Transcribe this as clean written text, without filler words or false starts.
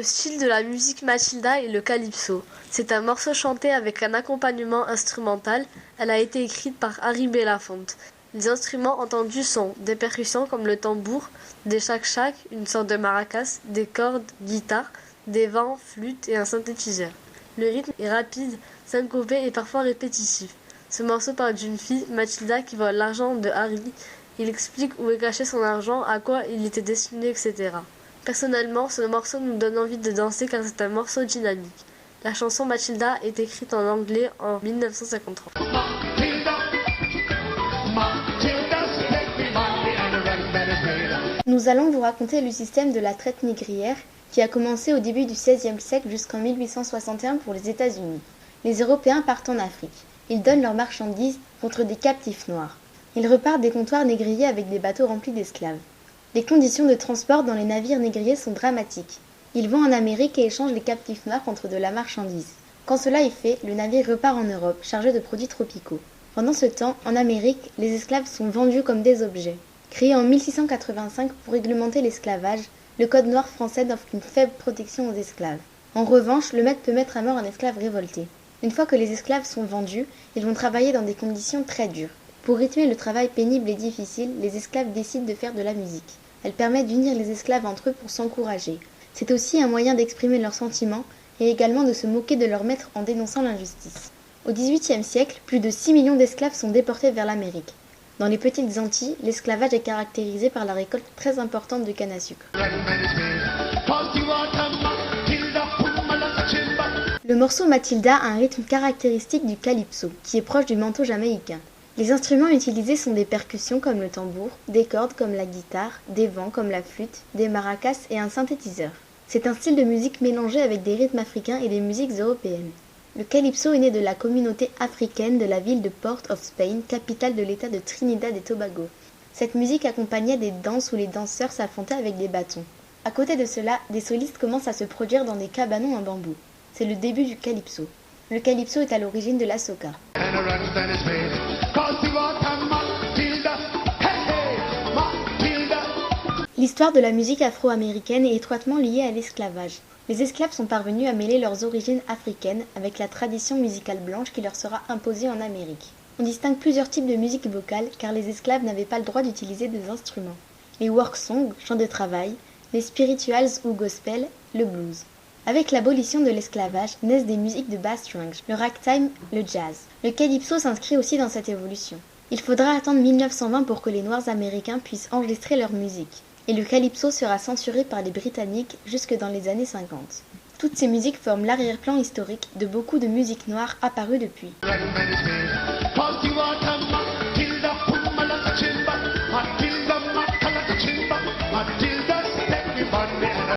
Le style de la musique Matilda est le calypso. C'est un morceau chanté avec un accompagnement instrumental. Elle a été écrite par Harry Belafonte. Les instruments entendus sont des percussions comme le tambour, des chak-chak, une sorte de maracas, des cordes, guitare, des vents, flûte et un synthétiseur. Le rythme est rapide, syncopé et parfois répétitif. Ce morceau parle d'une fille, Matilda, qui vole l'argent de Harry. Il explique où est caché son argent, à quoi il était destiné, etc. Personnellement, ce morceau nous donne envie de danser car c'est un morceau dynamique. La chanson Matilda est écrite en anglais en 1953. Nous allons vous raconter le système de la traite négrière qui a commencé au début du XVIe siècle jusqu'en 1861 pour les États-Unis. Les Européens partent en Afrique. Ils donnent leurs marchandises contre des captifs noirs. Ils repartent des comptoirs négriers avec des bateaux remplis d'esclaves. Les conditions de transport dans les navires négriers sont dramatiques. Ils vont en Amérique et échangent les captifs noirs contre de la marchandise. Quand cela est fait, le navire repart en Europe, chargé de produits tropicaux. Pendant ce temps, en Amérique, les esclaves sont vendus comme des objets. Créé en 1685 pour réglementer l'esclavage, le Code noir français n'offre qu'une faible protection aux esclaves. En revanche, le maître peut mettre à mort un esclave révolté. Une fois que les esclaves sont vendus, ils vont travailler dans des conditions très dures. Pour rythmer le travail pénible et difficile, les esclaves décident de faire de la musique. Elle permet d'unir les esclaves entre eux pour s'encourager. C'est aussi un moyen d'exprimer leurs sentiments et également de se moquer de leur maître en dénonçant l'injustice. Au XVIIIe siècle, plus de 6 millions d'esclaves sont déportés vers l'Amérique. Dans les petites Antilles, l'esclavage est caractérisé par la récolte très importante de canne à sucre. Le morceau Matilda a un rythme caractéristique du calypso, qui est proche du manto jamaïcain. Les instruments utilisés sont des percussions comme le tambour, des cordes comme la guitare, des vents comme la flûte, des maracas et un synthétiseur. C'est un style de musique mélangé avec des rythmes africains et des musiques européennes. Le calypso est né de la communauté africaine de la ville de Port of Spain, capitale de l'état de Trinidad et Tobago. Cette musique accompagnait des danses où les danseurs s'affrontaient avec des bâtons. À côté de cela, des solistes commencent à se produire dans des cabanons en bambou. C'est le début du calypso. Le calypso est à l'origine de la soca. L'histoire de la musique afro-américaine est étroitement liée à l'esclavage. Les esclaves sont parvenus à mêler leurs origines africaines avec la tradition musicale blanche qui leur sera imposée en Amérique. On distingue plusieurs types de musique vocale car les esclaves n'avaient pas le droit d'utiliser des instruments. Les work songs, chants de travail, les spirituals ou gospel, le blues. Avec l'abolition de l'esclavage, naissent des musiques de bass strings, le ragtime, le jazz. Le calypso s'inscrit aussi dans cette évolution. Il faudra attendre 1920 pour que les Noirs américains puissent enregistrer leur musique. Et le calypso sera censuré par les Britanniques jusque dans les années 50. Toutes ces musiques forment l'arrière-plan historique de beaucoup de musiques noires apparues depuis.